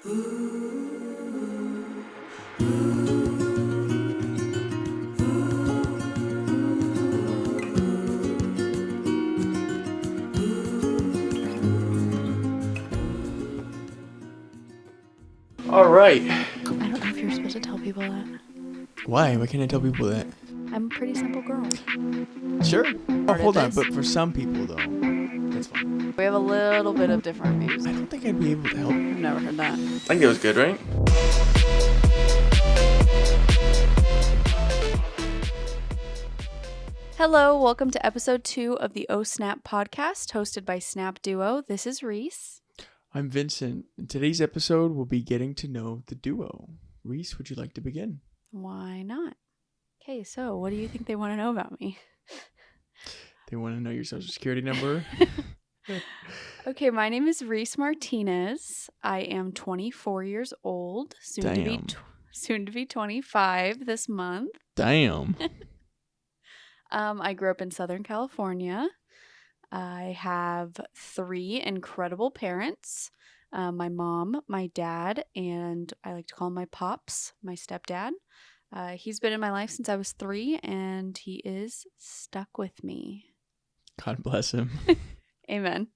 All right. I don't know if you're supposed to tell people that. Why? Why can't I tell people that? I'm a pretty simple girl. Sure. Oh, hold on. this. But for some people, though, that's fine. We have a little bit of different views. I don't think I'd be able to help. I've never heard that. I think it was good, right? Hello, welcome to episode 2 of the O Snap podcast, hosted by Snap Duo. This is Reese. I'm Vincent. In today's episode, we'll be getting to know the duo. Reese, would you like to begin? Why not? Okay, so what do you think they want to know about me? They want to know your social security number. Okay, my name is Reese Martinez. I am 24 years old, soon to be 25 this month. Damn. I grew up in Southern California. I have 3 incredible parents. My mom, my dad, and I like to call him my pops, my stepdad. He's been in my life since I was 3, and he is stuck with me. God bless him. Amen.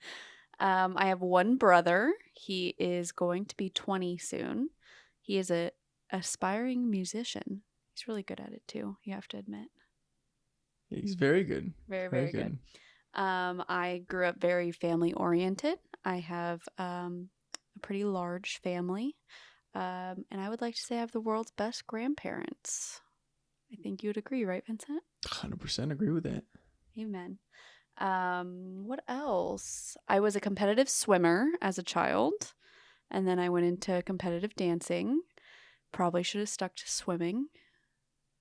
I have one brother. He is going to be 20 soon. He is an aspiring musician. He's really good at it too, you have to admit. He's very good. Very good. I grew up very family oriented. I have a pretty large family. And I would like to say I have the world's best grandparents. I think you would agree, right, Vincent? 100% agree with that. Amen. What else? I was a competitive swimmer as a child, and then I went into competitive dancing. Probably should have stuck to swimming,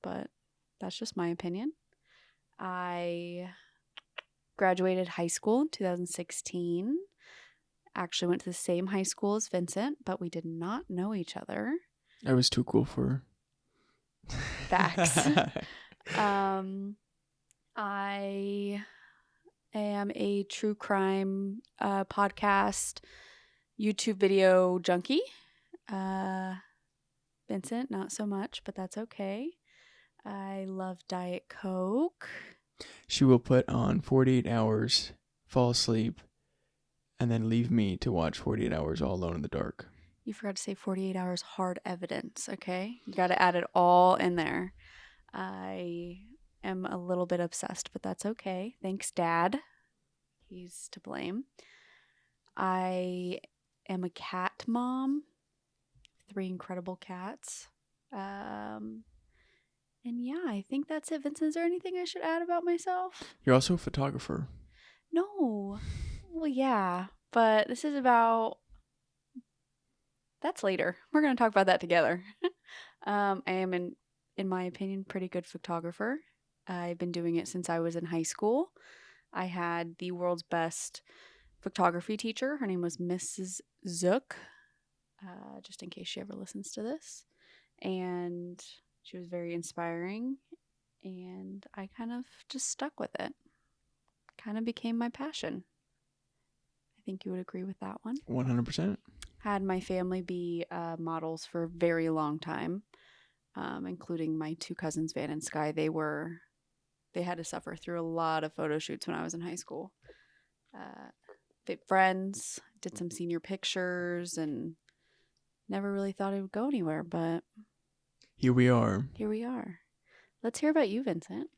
but that's just my opinion. I graduated high school in 2016. Actually went to the same high school as Vincent, but we did not know each other. I was too cool for her. Facts. I am a true crime podcast, YouTube video junkie. Vincent, not so much, but that's okay. I love Diet Coke. She will put on 48 hours, fall asleep, and then leave me to watch 48 hours all alone in the dark. You forgot to say 48 hours hard evidence, okay? You got to add it all in there. I am a little bit obsessed, but that's okay. Thanks, Dad. He's to blame. I am a cat mom. 3 incredible cats. And yeah, I think that's it. Vincent, is there anything I should add about myself? You're also a photographer. No. Well, yeah, but this is about... That's later. We're going to talk about that together. I am, in my opinion, pretty good photographer. I've been doing it since I was in high school. I had the world's best photography teacher. Her name was Mrs. Zook, just in case she ever listens to this. And she was very inspiring, and I kind of just stuck with it. Kind of became my passion. I think you would agree with that one. 100%. Had my family be models for a very long time, including my 2 cousins, Van and Sky. They had to suffer through a lot of photo shoots when I was in high school. Fit friends, did some senior pictures, and never really thought it would go anywhere, but Here we are. Let's hear about you, Vincent.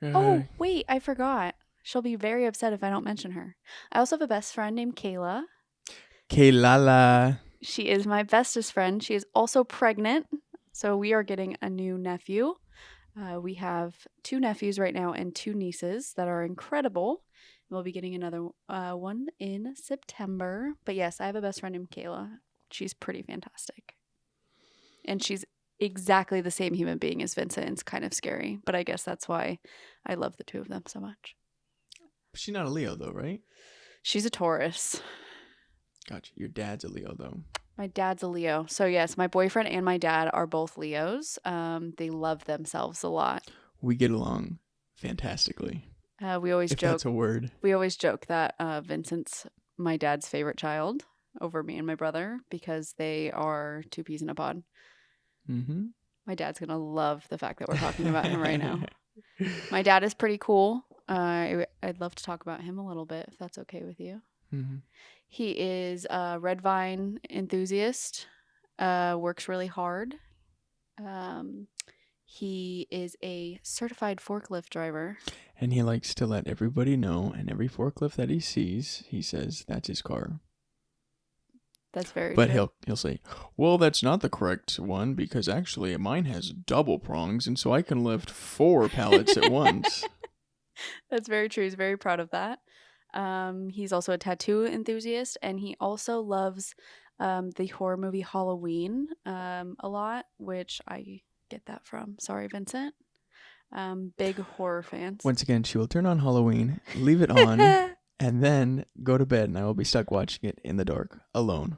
Oh, wait, I forgot. She'll be very upset if I don't mention her. I also have a best friend named Kayla. Kaylala. She is my bestest friend. She is also pregnant, so we are getting a new nephew. We have 2 nephews right now and 2 nieces that are incredible. We'll be getting another one in September. But yes, I have a best friend named Kayla. She's pretty fantastic. And she's exactly the same human being as Vincent. It's kind of scary, but I guess that's why I love the 2 of them so much. She's not a Leo, though, right? She's a Taurus. Gotcha. Your dad's a Leo, though. My dad's a Leo. So yes, my boyfriend and my dad are both Leos. They love themselves a lot. We get along fantastically. We always if joke. That's a word. We always joke that Vincent's my dad's favorite child. over me and my brother because they are two peas in a pod. Mm-hmm. My dad's going to love the fact that we're talking about him right now. My dad is pretty cool. I'd love to talk about him a little bit, if that's okay with you. Mm-hmm. He is a red vine enthusiast, works really hard. He is a certified forklift driver. And he likes to let everybody know, and every forklift that he sees, he says that's his car. That's very But true. he'll say, well, that's not the correct one because actually mine has double prongs, and so I can lift 4 pallets at once. That's very true. He's very proud of that. He's also a tattoo enthusiast, and he also loves the horror movie Halloween a lot, which I get that from. Sorry, Vincent. Big horror fans. Once again, she will turn on Halloween, leave it on, and then go to bed, and I will be stuck watching it in the dark, alone.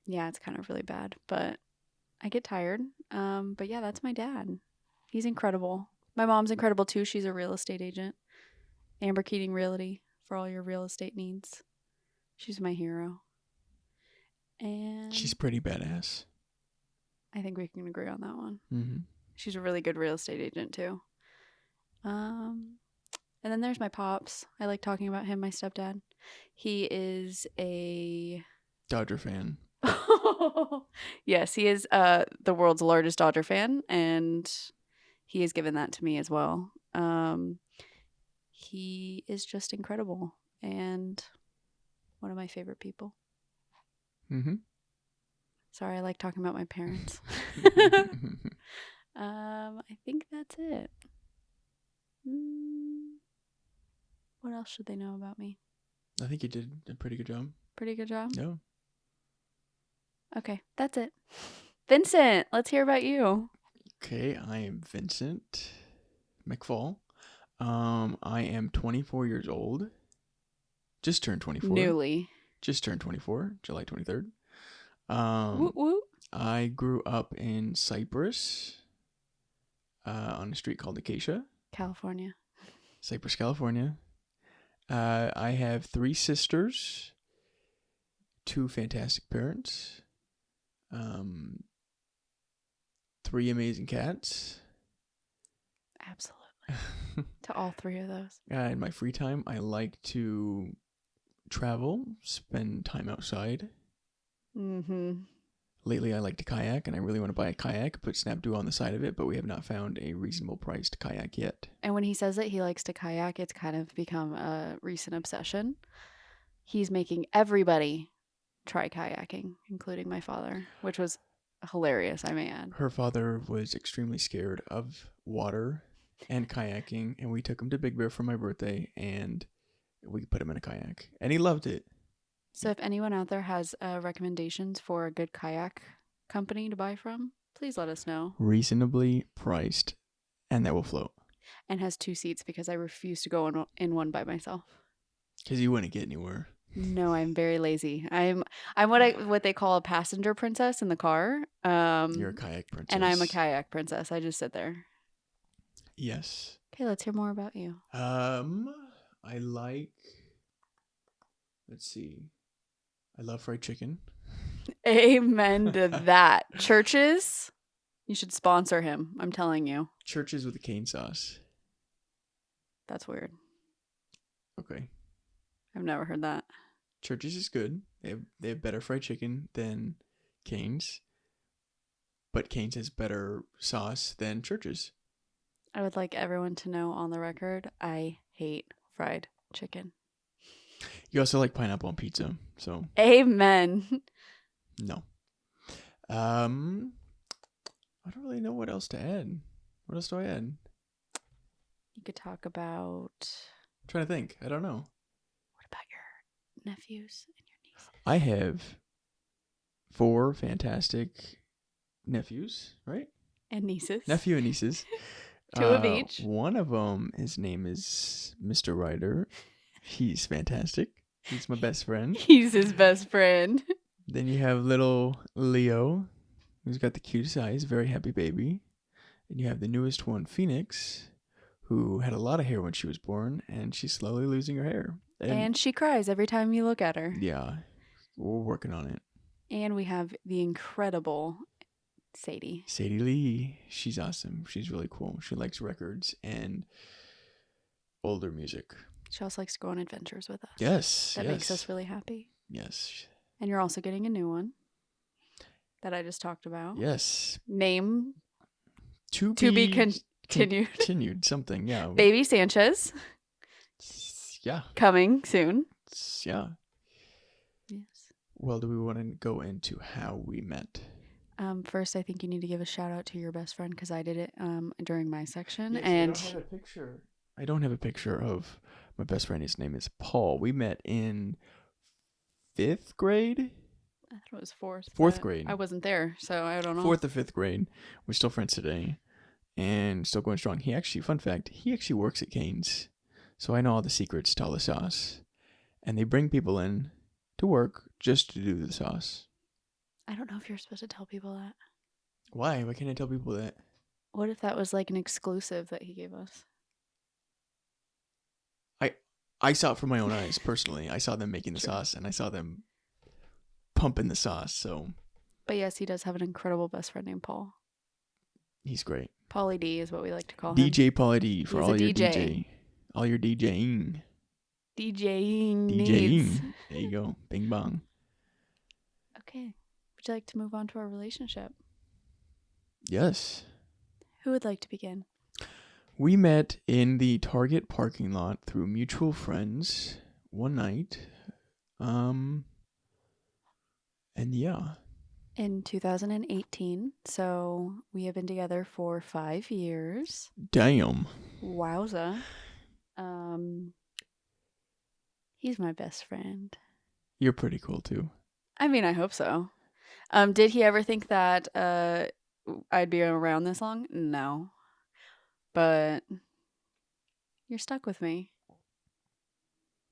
Yeah, it's kind of really bad, but I get tired. But yeah, that's my dad. He's incredible. My mom's incredible too. She's a real estate agent. Amber Keating Realty for all your real estate needs. She's my hero. And She's pretty badass. I think we can agree on that one. Mm-hmm. She's a really good real estate agent too. And then there's my pops. I like talking about him, my stepdad. He is a Dodger fan. yes, he is the world's largest Dodger fan, and he has given that to me as well. He is just incredible and one of my favorite people. Mm-hmm. Sorry, I like talking about my parents. I think that's it. What else should they know about me? I think you did a pretty good job. Pretty good job? Yeah. Okay, that's it. Vincent, let's hear about you. Okay, I am Vincent McFall. I am 24 years old. Just turned 24. Newly. Just turned 24, July 23rd. Woot woot. I grew up in Cypress, on a street called Acacia, California. Cypress, California. I have 3 sisters, 2 fantastic parents, 3 amazing cats. Absolutely. To all 3 of those. In my free time, I like to travel, spend time outside. Mm-hmm. Lately, I like to kayak, and I really want to buy a kayak, put Snapdo on the side of it, but we have not found a reasonable priced kayak yet. And when he says that he likes to kayak, it's kind of become a recent obsession. He's making everybody try kayaking, including my father, which was hilarious, I may add. Her father was extremely scared of water and kayaking, and we took him to Big Bear for my birthday, and we put him in a kayak, and he loved it. So if anyone out there has recommendations for a good kayak company to buy from, please let us know. Reasonably priced, and that will float. And has 2 seats because I refuse to go in one by myself. Because you wouldn't get anywhere. No, I'm very lazy. I'm what they call a passenger princess in the car. You're a kayak princess. And I'm a kayak princess. I just sit there. Yes. Okay, let's hear more about you. I like. Let's see. I love fried chicken. Amen to that. Churches, you should sponsor him. I'm telling you. Churches with a cane sauce. That's weird. Okay. I've never heard that. Churches is good. They have better fried chicken than Cane's, but Cane's has better sauce than Churches. I would like everyone to know on the record, I hate fried chicken. You also like pineapple on pizza, so Amen. no. I don't really know what else to add. What else do I add? You could talk about. I'm trying to think. I don't know. What about your nephews and your nieces? I have 4 fantastic nephews, right? And nieces. Nephew and nieces. 2 of each. One of them, his name is Mr. Ryder. He's fantastic. He's my best friend. He's his best friend. Then you have little Leo, who's got the cutest eyes, very happy baby. And you have the newest one, Phoenix, who had a lot of hair when she was born, and she's slowly losing her hair. And she cries every time you look at her. Yeah. We're working on it. And we have the incredible Sadie. Sadie Lee, she's awesome. She's really cool. She likes records and older music. She also likes to go on adventures with us. Yes. That makes us really happy. Yes. And you're also getting a new one that I just talked about. Yes. Name To be be continued. Continued something, yeah. Baby Sanchez Yeah. coming soon. Yeah. Yes. Well, do we want to go into how we met? First, I think you need to give a shout out to your best friend because I did it during my section. Yes, and I don't have a picture. I don't have a picture of my best friend. His name is Paul. We met in 5th grade? I thought it was fourth. Fourth but grade. I wasn't there, so I don't know. 4th or 5th grade. We're still friends today and still going strong. Fun fact, he actually works at Cane's. So I know all the secrets to all the sauce. And they bring people in to work just to do the sauce. I don't know if you're supposed to tell people that. Why? Why can't I tell people that? What if that was like an exclusive that he gave us? I saw it from my own eyes, personally. I saw them making the sauce, and I saw them pumping the sauce, so... But yes, he does have an incredible best friend named Paul. He's great. Paulie D is what we like to call him. DJ Pauly D for He's all a your DJ. All your DJing. DJing needs. DJing. There you go. Bing bong. Okay. Would you like to move on to our relationship? Yes. Who would like to begin? We met in the Target parking lot through mutual friends one night. And yeah. In 2018. So we have been together for 5 years. Damn. Wowza. He's my best friend. You're pretty cool too. I mean, I hope so. Did he ever think that I'd be around this long? No. But you're stuck with me.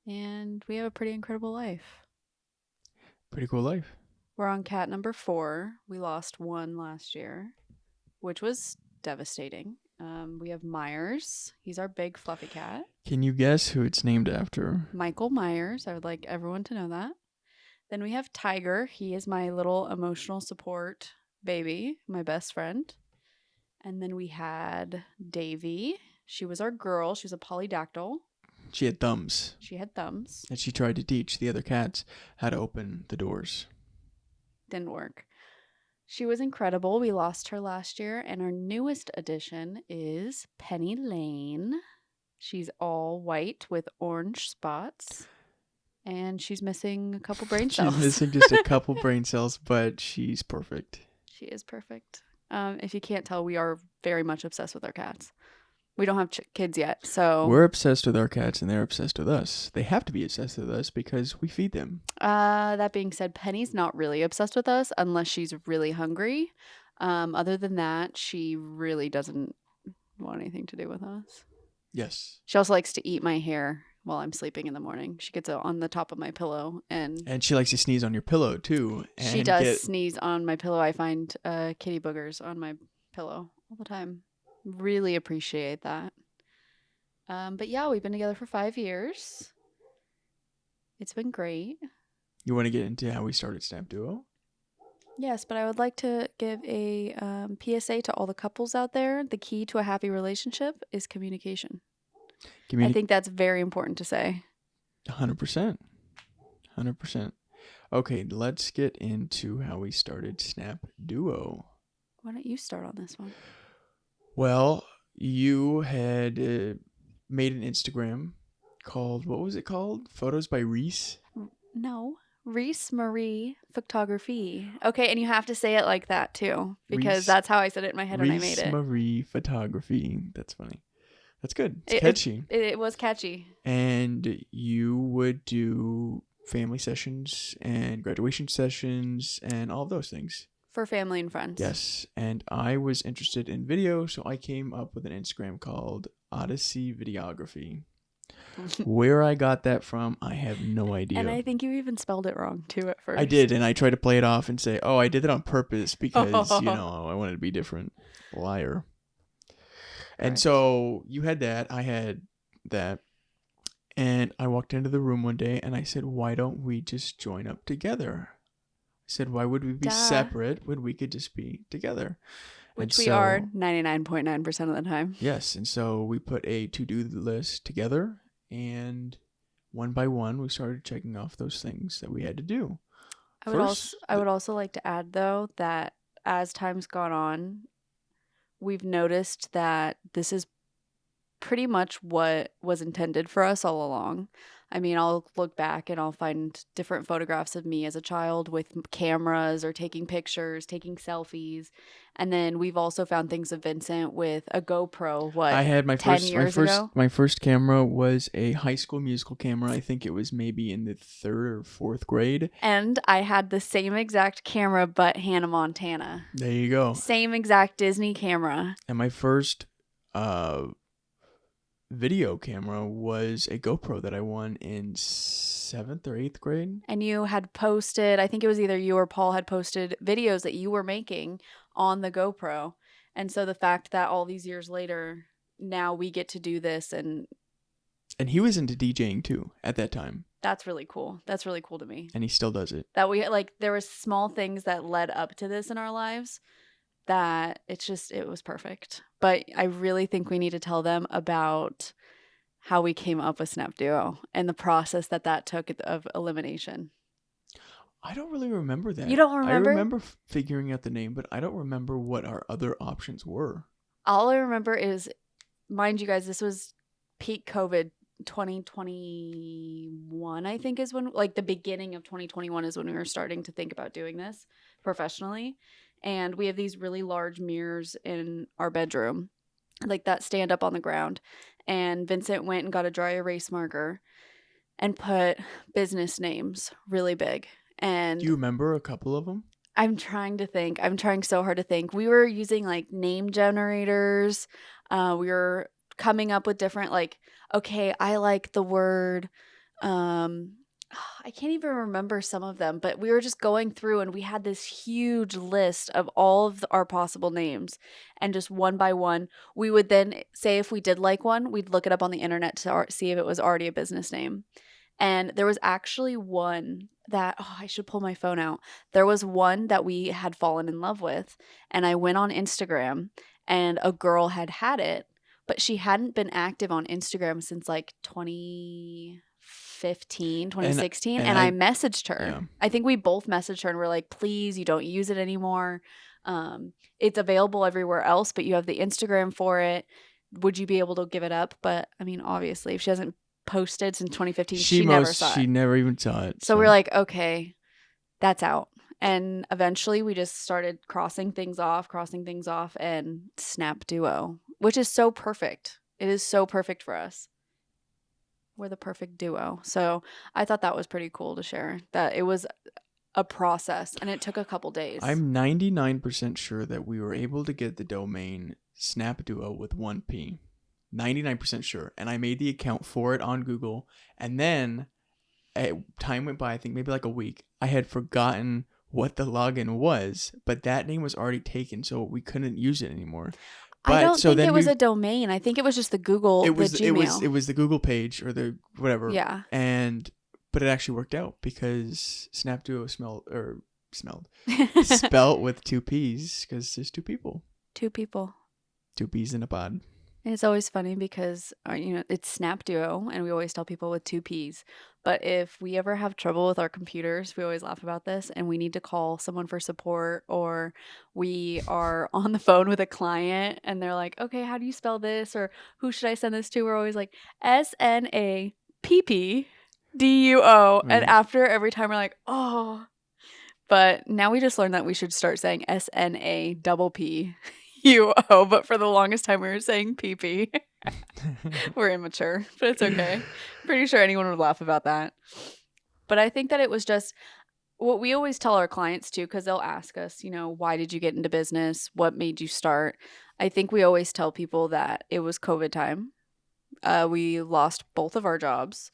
And we have a pretty incredible life. Pretty cool life. We're on cat number 4. We lost 1 last year, which was devastating. We have Myers. He's our big fluffy cat. Can you guess who it's named after? Michael Myers. I would like everyone to know that. Then we have Tiger. He is my little emotional support baby, my best friend. And then we had Davy. She was our girl. She was a polydactyl. She had thumbs. She had thumbs. And she tried to teach the other cats how to open the doors. Didn't work. She was incredible. We lost her last year. And our newest addition is Penny Lane. She's all white with orange spots. And she's missing a couple brain cells. She's missing just a couple brain cells, but she's perfect. She is perfect. If you can't tell, we are very much obsessed with our cats. We don't have kids yet, so... We're obsessed with our cats, and they're obsessed with us. They have to be obsessed with us because we feed them. That being said, Penny's not really obsessed with us unless she's really hungry. Other than that, she really doesn't want anything to do with us. Yes. She also likes to eat my hair while I'm sleeping in the morning. She gets it on the top of my pillow, and she likes to sneeze on your pillow, too. She does sneeze on my pillow. I find kitty boogers on my pillow all the time. Really appreciate that. But yeah, we've been together for 5 years. It's been great. You want to get into how we started Snap Duo? Yes, but I would like to give a PSA to all the couples out there. The key to a happy relationship is communication. I think that's very important to say. 100%. 100%. Okay, let's get into how we started Snap Duo. Why don't you start on this one? Well, you had made an Instagram called, what was it called? Photos by Reese? No. Reese Marie Photography. Okay, and you have to say it like that too, because that's how I said it in my head when I made it. Reese Marie Photography. That's funny. That's good. It's catchy. It was catchy. And you would do family sessions and graduation sessions and all of those things. For family and friends. Yes. And I was interested in video, so I came up with an Instagram called Odyssey Videography. Where I got that from, I have no idea. And I think you even spelled it wrong too at first. I did, and I tried to play it off and say, oh, I did it on purpose because, I wanted to be different. Liar. And so you had that, I had that, And I walked into the room one day and I said, why don't we just join up together? I said, why would we be Duh. separate when we could just be together? Which And we are so- 99.9% of the time. Yes, and so we put a to-do list together, and one by one, we started checking off those things that we had to do. I would also like to add though that as time's gone on, we've noticed that this is pretty much what was intended for us all along. I mean, I'll look back and I'll find different photographs of me as a child with cameras or taking pictures, taking selfies. And then we've also found things of Vincent with a GoPro, I had my 10 first, years ago? my first camera was a High School Musical camera. I think it was maybe in the 3rd or 4th grade. And I had the same exact camera, but Hannah Montana. There you go. Same exact Disney camera. And my first video camera was a GoPro that I won in 7th or 8th grade. And you had posted, I think it was either you or Paul had posted videos that you were making on the GoPro. And so the fact that all these years later, now we get to do this, and he was into DJing too at that time, that's really cool. That's really cool to me. and he still does it. That we, like, there was small things that led up to this in our lives that it was perfect. But I really think we need to tell them about how we came up with Snap Duo and the process that took of elimination. I don't really remember that. You don't remember? I remember figuring out the name, but I don't remember what our other options were. All I remember is, mind you guys, this was peak COVID. 2021, I think, is when, like, the beginning of 2021 is when we were starting to think about doing this professionally. And we have these really large mirrors in our bedroom, like, that stand up on the ground. And Vincent went and got a dry erase marker and put business names really big. And Do you remember a couple of them? I'm trying to think. I'm trying so hard to think. We were using, like, name generators. We were coming up with different, like, okay, I like the word, I can't even remember some of them, but we were just going through and we had this huge list of all of our possible names, and just one by one, we would then say if we did like one, we'd look it up on the internet to see if it was already a business name. And there was actually one that, I should pull my phone out. There was one that we had fallen in love with, and I went on Instagram and a girl had it, but she hadn't been active on Instagram since like 2015, 2016. And I messaged her. Yeah. I think we both messaged her and we're like, please, you don't use it anymore. It's available everywhere else, but you have the Instagram for it. Would you be able to give it up? But I mean, obviously, if she hasn't posted since 2015, she never saw it. She never even saw it. So we're like, okay, that's out. And eventually we just started crossing things off, and Snap Duo, which is so perfect. It is so perfect for us. We're the perfect duo. So I thought that was pretty cool to share, that it was a process and it took a couple days. I'm 99% sure that we were able to get the domain Snap Duo with 1P. 99% sure. And I made the account for it on Google. And then time went by, I think maybe like a week. I had forgotten what the login was, but that name was already taken, so we couldn't use it anymore. But I don't think it was a domain. I think it was just the Google, Gmail. It was the Google page or the whatever. Yeah. But it actually worked out because Snap Duo spelled with 2 P's because there's 2 people. 2 people. 2 P's in a pod. And it's always funny because, it's Snap Duo, and we always tell people with 2 P's. But if we ever have trouble with our computers, we always laugh about this, and we need to call someone for support, or we are on the phone with a client, and they're like, okay, how do you spell this? Or who should I send this to? We're always like, SNAPPDUO. And after every time, we're like, oh. But now we just learned that we should start saying SNAPPUO, but for the longest time we were saying PP. We're immature, but it's okay. Pretty sure anyone would laugh about that. But I think that it was just what we always tell our clients too, because they'll ask us, why did you get into business? What made you start? I think we always tell people that it was COVID time. We lost both of our jobs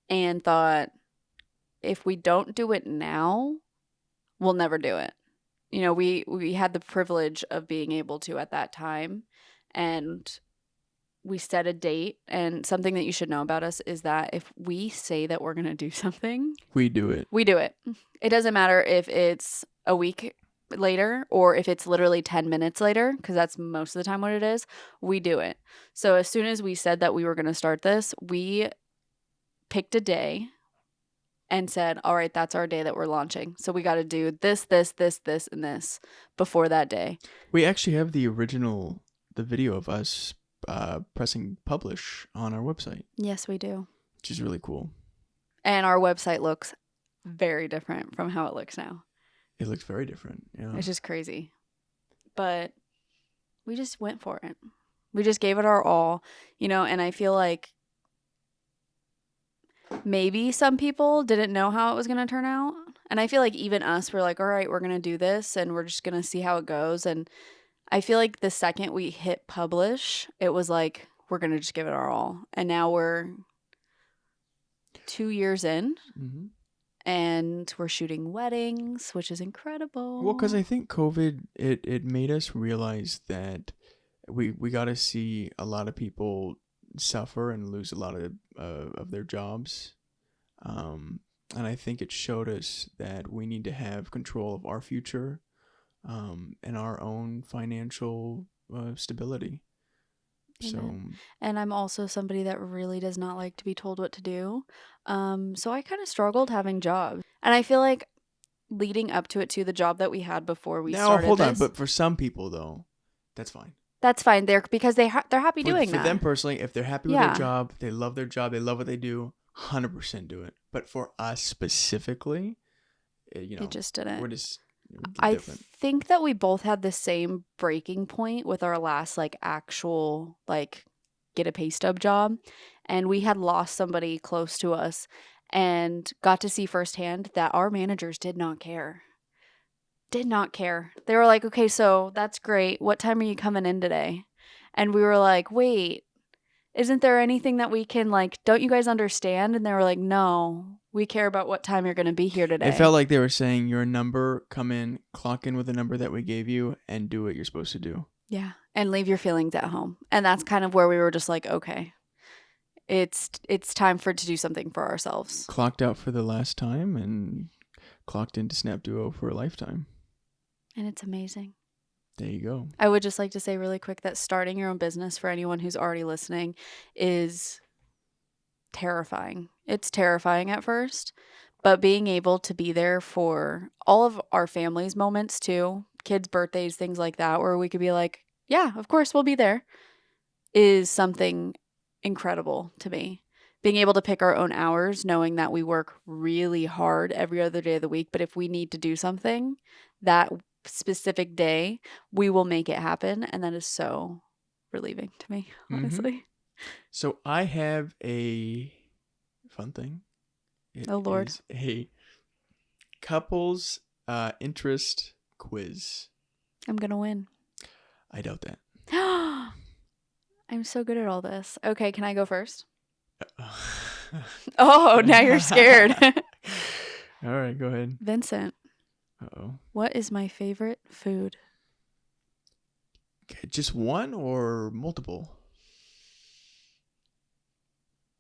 and thought, if we don't do it now, we'll never do it. We had the privilege of being able to at that time, and we set a date. And something that you should know about us is that if we say that we're going to do something, We do it. we do it. It doesn't matter if it's a week later or if it's literally 10 minutes later, because that's most of the time what it is. We do it. So as soon as we said that we were going to start this, we picked a day and said, all right, that's our day that we're launching. So we got to do this, and this before that day. We actually have the video of us pressing publish on our website, Yes, we do. which is really cool. And our website looks very different from how it looks now. It looks very different. Yeah. It's just crazy. But we just went for it. We just gave it our all, and I feel like maybe some people didn't know how it was going to turn out. And I feel like even us were like, all right, we're going to do this and we're just going to see how it goes. And I feel like the second we hit publish, it was like, we're going to just give it our all. And now we're 2 years in. Mm-hmm. And we're shooting weddings, which is incredible. Well, because I think COVID, it made us realize that we got to see a lot of people suffer and lose a lot of their jobs. And I think it showed us that we need to have control of our future and our own financial stability. Amen. And I'm also somebody that really does not like to be told what to do. So I kind of struggled having jobs. And I feel like leading up to it too, the job that we had before we started hold on, this, but for some people though, that's fine. that's fine. Because they're happy doing for that. them personally, if they're happy with Yeah. their job, they love their job, they love what they do, 100% do it. But for us specifically, It just didn't. we're just I different. think that we both had the same breaking point with our last actual get a pay stub job, and we had lost somebody close to us and got to see firsthand that our managers did not care. They were like, okay, so that's great. What time are you coming in today? And we were like, wait, isn't there anything that we can don't you guys understand? And they were like, no, we care about what time you're going to be here today. It felt like they were saying your number, come in, clock in with the number that we gave you, and do what you're supposed to do. Yeah. And leave your feelings at home. And that's kind of where we were just like, okay, it's time to do something for ourselves. Clocked out for the last time and clocked into Snap Duo for a lifetime. And it's amazing. There you go. I would just like to say really quick that starting your own business, for anyone who's already listening, is terrifying. It's terrifying at first, but being able to be there for all of our family's moments too, kids' birthdays, things like that, where we could be like, yeah, of course we'll be there, is something incredible to me. Being able to pick our own hours, knowing that we work really hard every other day of the week, but if we need to do something that specific day, we will make it happen. And that is so relieving to me, honestly. So I have a fun thing. It Oh, Lord. is a couples interest quiz. I'm going to win. I doubt that. I'm so good at all this. Okay, can I go first? Oh, now you're scared. All right, go ahead. Vincent, Uh-oh. what is my favorite food? Okay, just one or multiple?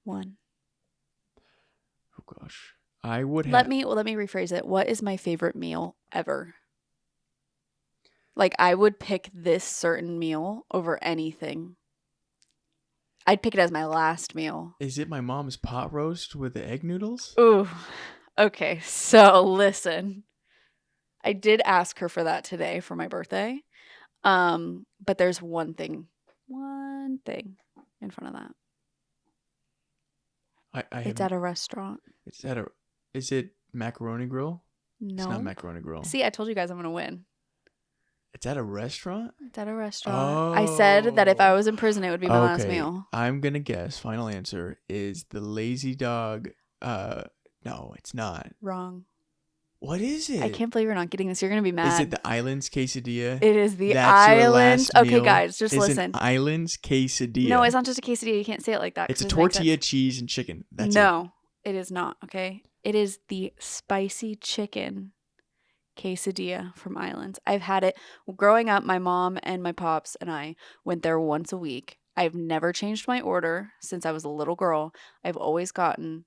One. Oh gosh. I would have Let me rephrase it. What is my favorite meal ever? I would pick this certain meal over anything. I'd pick it as my last meal. Is it my mom's pot roast with the egg noodles? Ooh. Okay, so listen. I did ask her for that today for my birthday. But there's one thing in front of that. It's at a restaurant. Is it Macaroni Grill? No. It's not Macaroni Grill. See, I told you guys I'm going to win. It's at a restaurant? It's at a restaurant. I said that if I was in prison, it would be my last meal. I'm going to guess, final answer, is the Lazy Dog. No, it's not. Wrong. What is it? I can't believe you're not getting this. You're going to be mad. Is it the Islands Quesadilla? It is the That's your Islands. last Okay, meal? guys, just It's listen. an Islands Quesadilla. No, it's not just a quesadilla. You can't say it like that. It's 'cause a it makes tortilla, sense. cheese, and chicken. That's No, it is not. Okay. It is the spicy chicken quesadilla from Islands. I've had it growing up. My mom and my pops and I went there once a week. I've never changed my order since I was a little girl. I've always gotten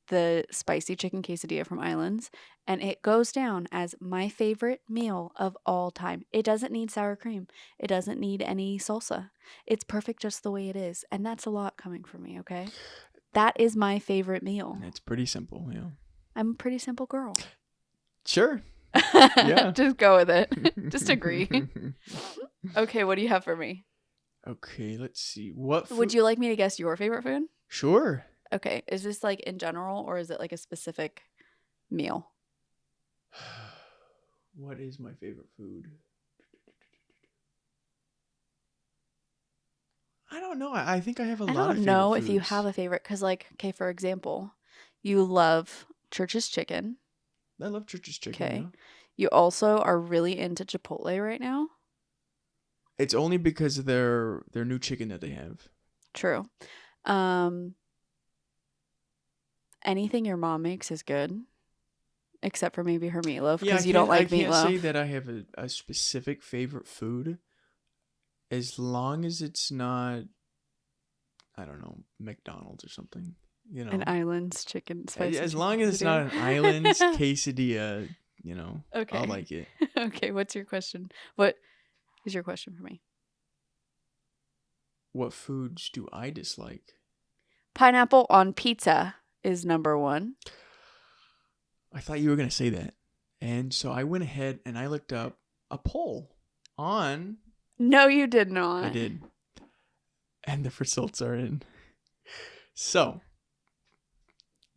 the spicy chicken quesadilla from Islands, and it goes down as my favorite meal of all time. It doesn't need sour cream. It doesn't need any salsa. It's perfect just the way it is, and that's a lot coming from me, okay? That is my favorite meal. It's pretty simple, yeah. I'm a pretty simple girl. Sure. Yeah. Just go with it. Just agree. Okay, what do you have for me? Okay, let's see. What food? Would you like me to guess your favorite food? Sure. Okay, is this like in general or is it like a specific meal? What is my favorite food? I don't know. I think I have a I lot of don't know favorite if you foods. have a favorite because, like, okay, for example, you love Church's Chicken. I love Church's Chicken. Okay. Yeah. You also are really into Chipotle right now. It's only because of their new chicken that they have. True. Anything your mom makes is good, except for maybe her meatloaf because you don't like I can't say meatloaf. that I have a specific favorite food, as long as it's not, I don't know, McDonald's or something. You know, An Island's chicken spicy. as chicken long as it's not quesadilla. an Island's quesadilla, you know, Okay. I'll like it. Okay, what's your question? What is your question for me? What foods do I dislike? Pineapple on pizza is number one. I thought you were gonna say that, and so I went ahead and I looked up a poll on. No, you did not. I did, and the results are in. So,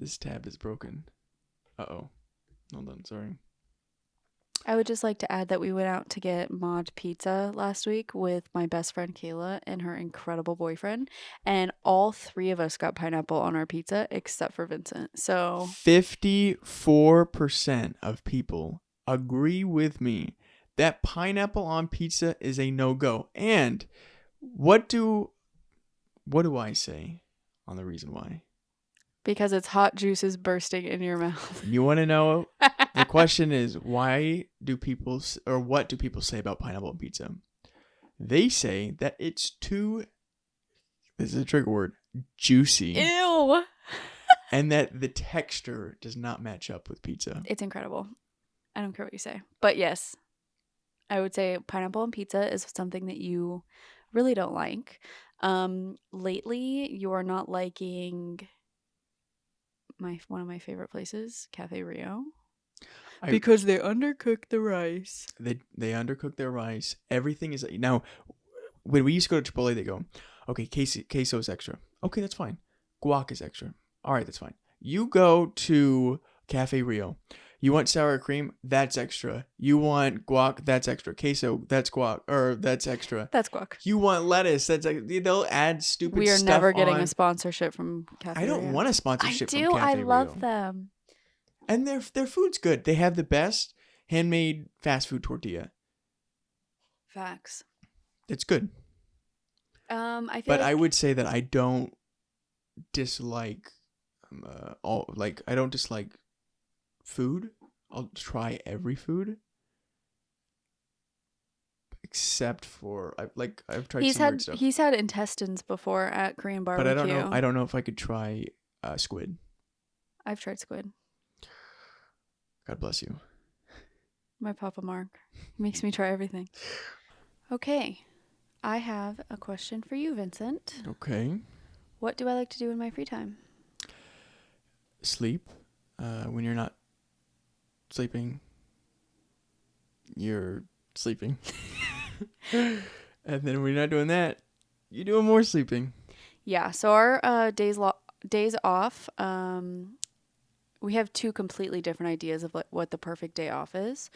this tab is broken. Uh-oh. Hold on, sorry. I would just like to add that we went out to get Mod Pizza last week with my best friend Kayla and her incredible boyfriend, and all three of us got pineapple on our pizza except for Vincent. So 54% of people agree with me that pineapple on pizza is a no-go. And what do I say on the reason why? because it's hot juices bursting in your mouth. You want to know? The question is, why do people, or what do people say about pineapple on pizza? They say that it's too, this is a trigger word, juicy, Ew. and that the texture does not match up with pizza. It's incredible. I don't care what you say. But yes, I would say pineapple on pizza is something that you really don't like. Lately, you are not liking one of my favorite places, Cafe Rio. Because they undercook the rice. They undercook their rice. Everything is now. When we used to go to Chipotle, they go, okay, queso is extra. Okay, that's fine. Guac is extra. All right, that's fine. You go to Cafe Rio. You want sour cream? That's extra. You want guac? That's extra. Queso? That's guac, or that's extra. That's guac. You want lettuce? That's they'll add stupid. We are stuff never getting on. a sponsorship from Cafe I don't Rio. want a I sponsorship. do. From Cafe I love Rio. them. And their food's good. They have the best handmade fast food tortilla. Facts. It's good. I feel But like I would say that I don't dislike I don't dislike food. I'll try every food except for I've tried some weird stuff. he's had intestines before at Korean barbecue. But I don't know if I could try squid. I've tried squid. God bless you. My Papa Mark makes me try everything. Okay. I have a question for you, Vincent. Okay. What do I like to do in my free time? Sleep. When you're not sleeping, you're sleeping. And then when you're not doing that, you're doing more sleeping. Yeah, so our days off, we have two completely different ideas of what the perfect day off is.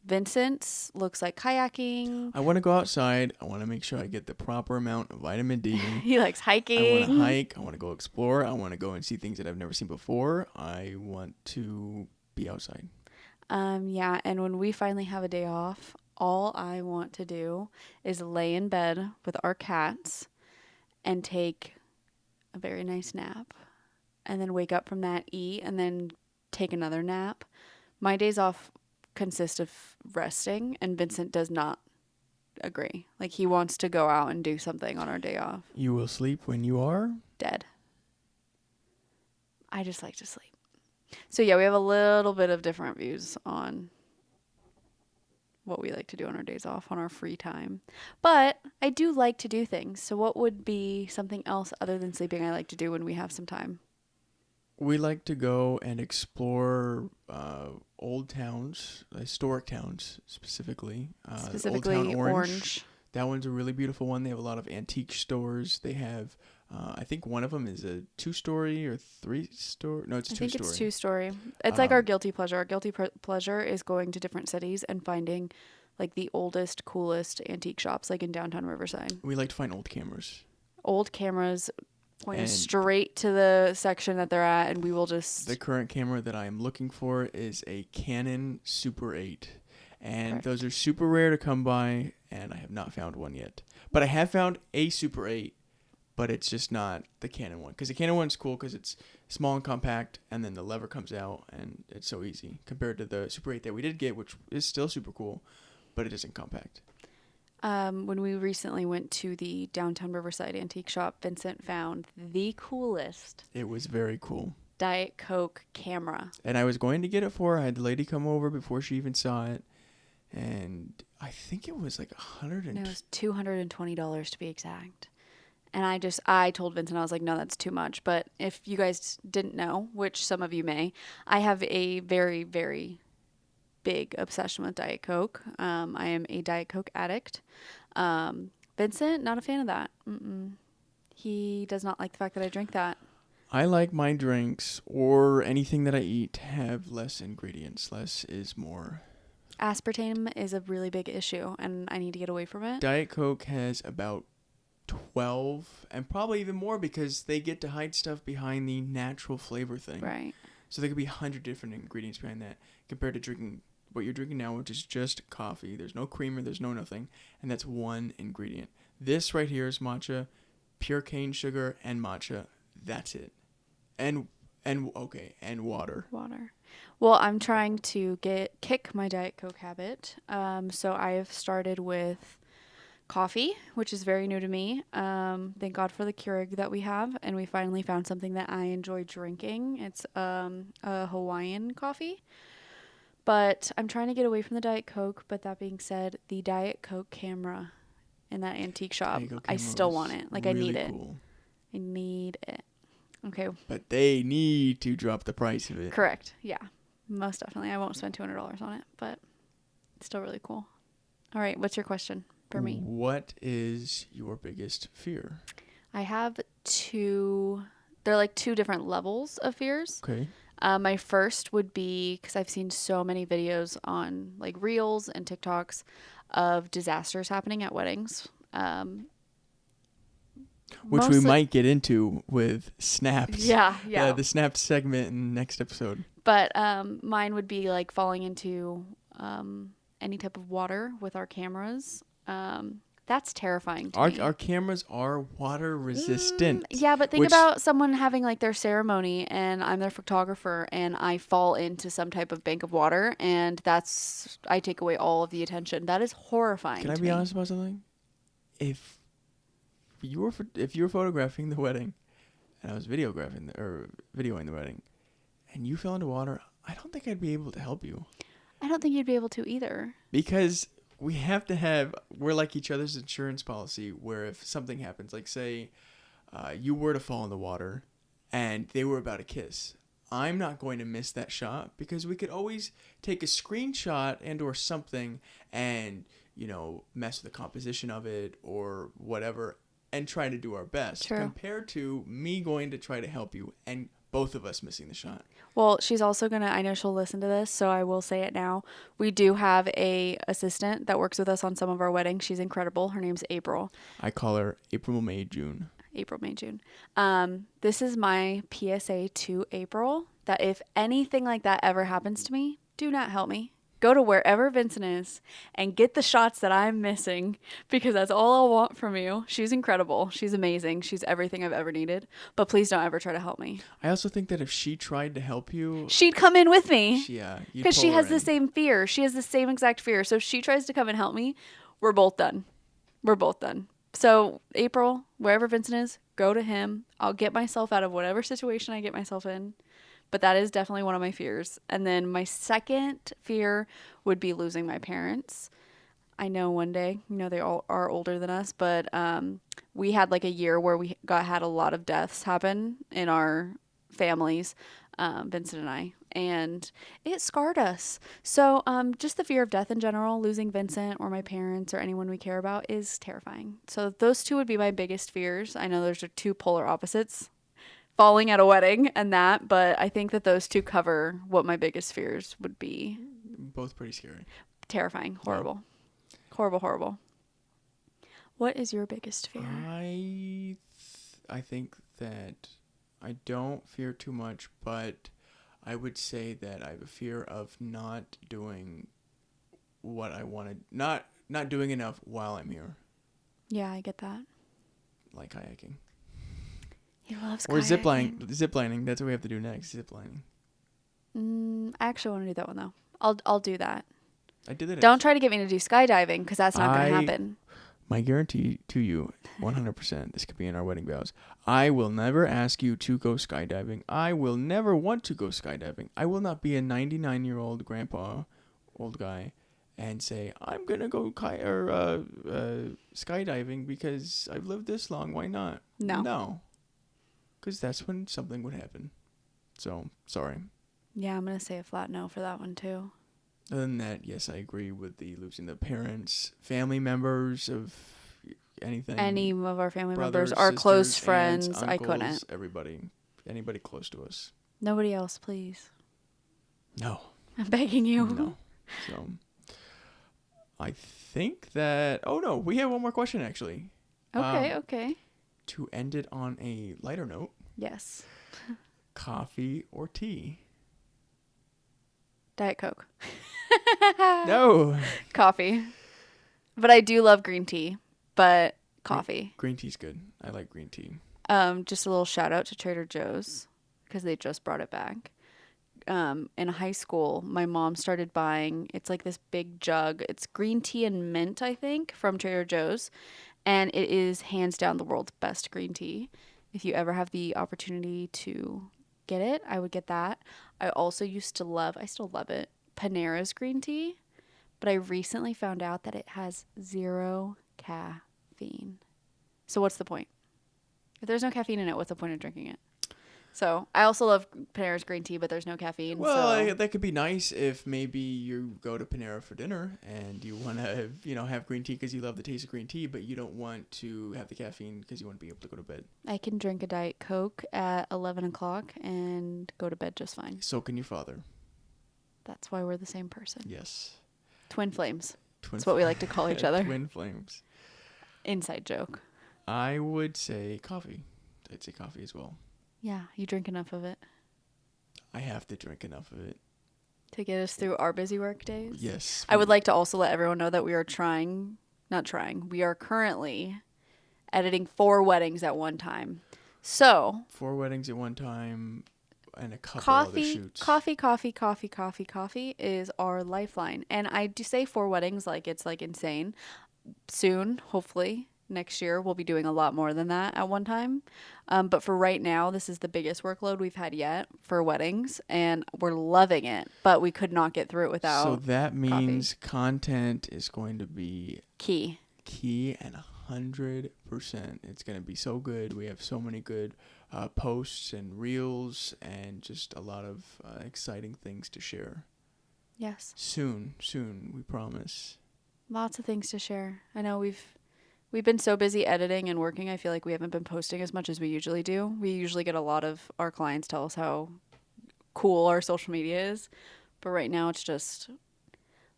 Vincent's looks like kayaking. I want to go outside. I want to make sure I get the proper amount of vitamin D. He likes I hiking. want to hike. I want to go explore. I want to go and see things that I've never seen before. I want to be outside. Yeah, and when we finally have a day off, all I want to do is lay in bed with our cats and take a very nice nap, and then wake up from that, eat, and then take another nap. My days off consist of resting, and Vincent does not agree. Like, he wants to go out and do something on our day off. You will sleep when you are. Dead. I just like to sleep. So yeah, we have a little bit of different views on what we like to do on our days off, on our free time. But I do like to do things. So what would be something else other than sleeping I like to do when we have some time? We like to go and explore old towns, historic towns specifically. Specifically Old Town Orange. That one's a really beautiful one. They have a lot of antique stores. They have, I think one of them is a 2-story or 3-story. No, it's 2-story. I think it's 2-story. It's like our guilty pleasure. Our guilty pleasure is going to different cities and finding like the oldest, coolest antique shops, like in downtown Riverside. We like to find old cameras. Old cameras, point us And- straight to the section that they're at, and we will just... The current camera that I am looking for is a Canon Super 8. And Correct. those are super rare to come by, and I have not found one yet. But I have found a Super 8, but it's just not the Canon one. Because the Canon one's cool because it's small and compact, and then the lever comes out, and it's so easy. Compared to the Super 8 that we did get, which is still super cool, but it isn't compact. When we recently went to the downtown Riverside antique shop, Vincent found the coolest It was very cool. Diet Coke camera. And I was going to get it for her. I had the lady come over before she even saw it. And I think it was like $100. And it was $220 to be exact. And I told Vincent, I was like, no, that's too much. But if you guys didn't know, which some of you may, I have a very, very big obsession with Diet Coke. I am a Diet Coke addict. Vincent, not a fan of that. He does not like the fact that I drink that. I like my drinks or anything that I eat to have less ingredients. Less is more. Aspartame is a really big issue, and I need to get away from it. Diet Coke has about 12, and probably even more because they get to hide stuff behind the natural flavor thing. Right. So there could be 100 different ingredients behind that compared to drinking what you're drinking now, which is just coffee. There's no creamer, there's no nothing, and that's one ingredient. This right here is matcha, pure cane sugar, and matcha. That's it. And water. Water. Well, I'm trying to kick my Diet Coke habit. So I have started with coffee, which is very new to me. Thank God for the Keurig that we have, and we finally found something that I enjoy drinking. It's a Hawaiian coffee. But I'm trying to get away from the Diet Coke. But that being said, the Diet Coke camera in that antique shop, I still want it. Like, really I need it. Cool. I need it. Okay. But they need to drop the price of it. Correct. Yeah. Most definitely. I won't spend $200 on it, but it's still really cool. All right. What's your question for me? What is your biggest fear? I have two. They're like two different levels of fears. Okay. My first would be, because I've seen so many videos on like Reels and TikToks of disasters happening at weddings. Which we might get into with snaps. Yeah. The snapped segment in the next episode. But mine would be like falling into any type of water with our cameras. That's terrifying to me. Our cameras are water resistant. Yeah, but think about someone having like their ceremony and I'm their photographer and I fall into some type of bank of water and I take away all of the attention. That is horrifying. Can I be honest about something? If you were photographing the wedding and I was videoing the wedding and you fell into water, I don't think I'd be able to help you. I don't think you'd be able to either. Because we're like each other's insurance policy where if something happens, like say you were to fall in the water and they were about to kiss, I'm not going to miss that shot because we could always take a screenshot and or something and, mess with the composition of it or whatever and try to do our best. True. Compared to me going to try to help you and both of us missing the shot. Well, she's also I know she'll listen to this, so I will say it now. We do have a assistant that works with us on some of our weddings. She's incredible. Her name's April. I call her April, May, June. April, May, June. This is my PSA to April, that if anything like that ever happens to me, do not help me. Go to wherever Vincent is and get the shots that I'm missing because that's all I want from you. She's incredible. She's amazing. She's everything I've ever needed. But please don't ever try to help me. I also think that if she tried to help you, she'd come in with me. you'd Because she pull has her the in. same fear. She has the same exact fear. So if she tries to come and help me, we're both done. We're both done. So April, wherever Vincent is, go to him. I'll get myself out of whatever situation I get myself in. But that is definitely one of my fears. And then my second fear would be losing my parents. I know one day, they all are older than us, but we had like a year where we had a lot of deaths happen in our families, Vincent and I, and it scarred us. So just the fear of death in general, losing Vincent or my parents or anyone we care about, is terrifying. So those two would be my biggest fears. I know those are two polar opposites, falling at a wedding and that, but I think that those two cover what my biggest fears would be. Both pretty scary. Terrifying. Horrible. Yeah. Horrible. What is your biggest fear? I think that I don't fear too much, but I would say that I have a fear of not doing what I wanted, not doing enough while I'm here. Yeah, I get that. Like kayaking. He loves or kayaking. ziplining. That's what we have to do next. Ziplining. I actually want to do that one though. I'll do that. I did it. Don't try to get me to do skydiving because that's not going to happen. My guarantee to you, 100%, this could be in our wedding vows. I will never ask you to go skydiving. I will never want to go skydiving. I will not be a 99-year-old grandpa, old guy, and say, I'm going to go skydiving because I've lived this long. Why not? No. Because that's when something would happen. So, sorry. Yeah, I'm going to say a flat no for that one too. Other than that, yes, I agree with the losing the parents, family members of anything. Any of our family brothers, members, our sisters, close friends, aunts, I uncles, couldn't. Anybody close to us. Nobody else, please. No. I'm begging you. No. So, I think that... Oh, no, we have one more question, actually. Okay. To end it on a lighter note. Yes. Coffee or tea? Diet Coke. No. Coffee. But I do love green tea, but coffee. Green tea's good. I like green tea. Just a little shout out to Trader Joe's because they just brought it back. In high school, my mom started buying, it's like this big jug. It's green tea and mint, I think, from Trader Joe's. And it is hands down the world's best green tea. If you ever have the opportunity to get it, I would get that. I also used to love, I still love it, Panera's green tea. But I recently found out that it has 0 caffeine. So what's the point? If there's no caffeine in it, what's the point of drinking it? So I also love Panera's green tea, but there's no caffeine. Well, that could be nice if maybe you go to Panera for dinner and you want to, have green tea because you love the taste of green tea, but you don't want to have the caffeine because you want to be able to go to bed. I can drink a Diet Coke at 11 o'clock and go to bed just fine. So can your father. That's why we're the same person. Yes. Twin flames. That's what we like to call each other. Twin flames. Inside joke. I would say coffee. I'd say coffee as well. Yeah, you drink enough of it. I have to drink enough of it. To get us through our busy work days? Yes. I would like to also let everyone know that we are we are currently editing 4 weddings at one time. So 4 weddings at one time and a couple other shoots. Coffee is our lifeline. And I do say 4 weddings like it's like insane. Soon, hopefully, next year, we'll be doing a lot more than that at one time. But for right now, this is the biggest workload we've had yet for weddings, and we're loving it. But we could not get through it without So that means coffee. Content is going to be Key and 100%. It's going to be so good. We have so many good posts and reels and just a lot of exciting things to share. Yes. Soon, we promise. Lots of things to share. I know we've been so busy editing and working, I feel like we haven't been posting as much as we usually do. We usually get a lot of our clients tell us how cool our social media is. But right now it's just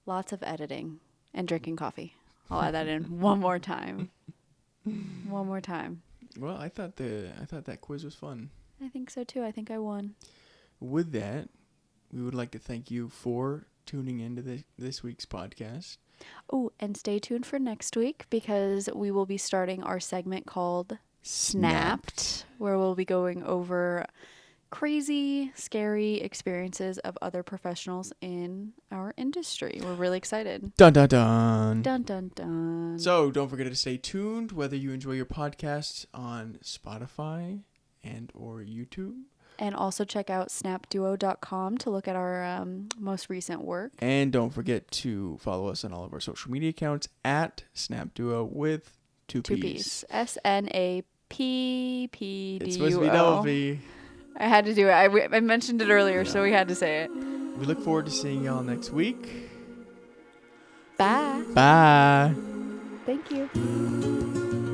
lots of editing and drinking coffee. I'll add that in one more time. Well, I thought that quiz was fun. I think so too. I think I won. With that, we would like to thank you for tuning into this week's podcast. Oh, and stay tuned for next week because we will be starting our segment called Snapped, where we'll be going over crazy, scary experiences of other professionals in our industry. We're really excited. Dun dun dun. Dun dun dun. So don't forget to stay tuned whether you enjoy your podcasts on Spotify and or YouTube. And also check out snapduo.com to look at our most recent work. And don't forget to follow us on all of our social media accounts at SnapDuo with two P's. SNAPPDUO. It's supposed to be double P. I had to do it. I mentioned it earlier, so we had to say it. We look forward to seeing y'all next week. Bye. Bye. Thank you.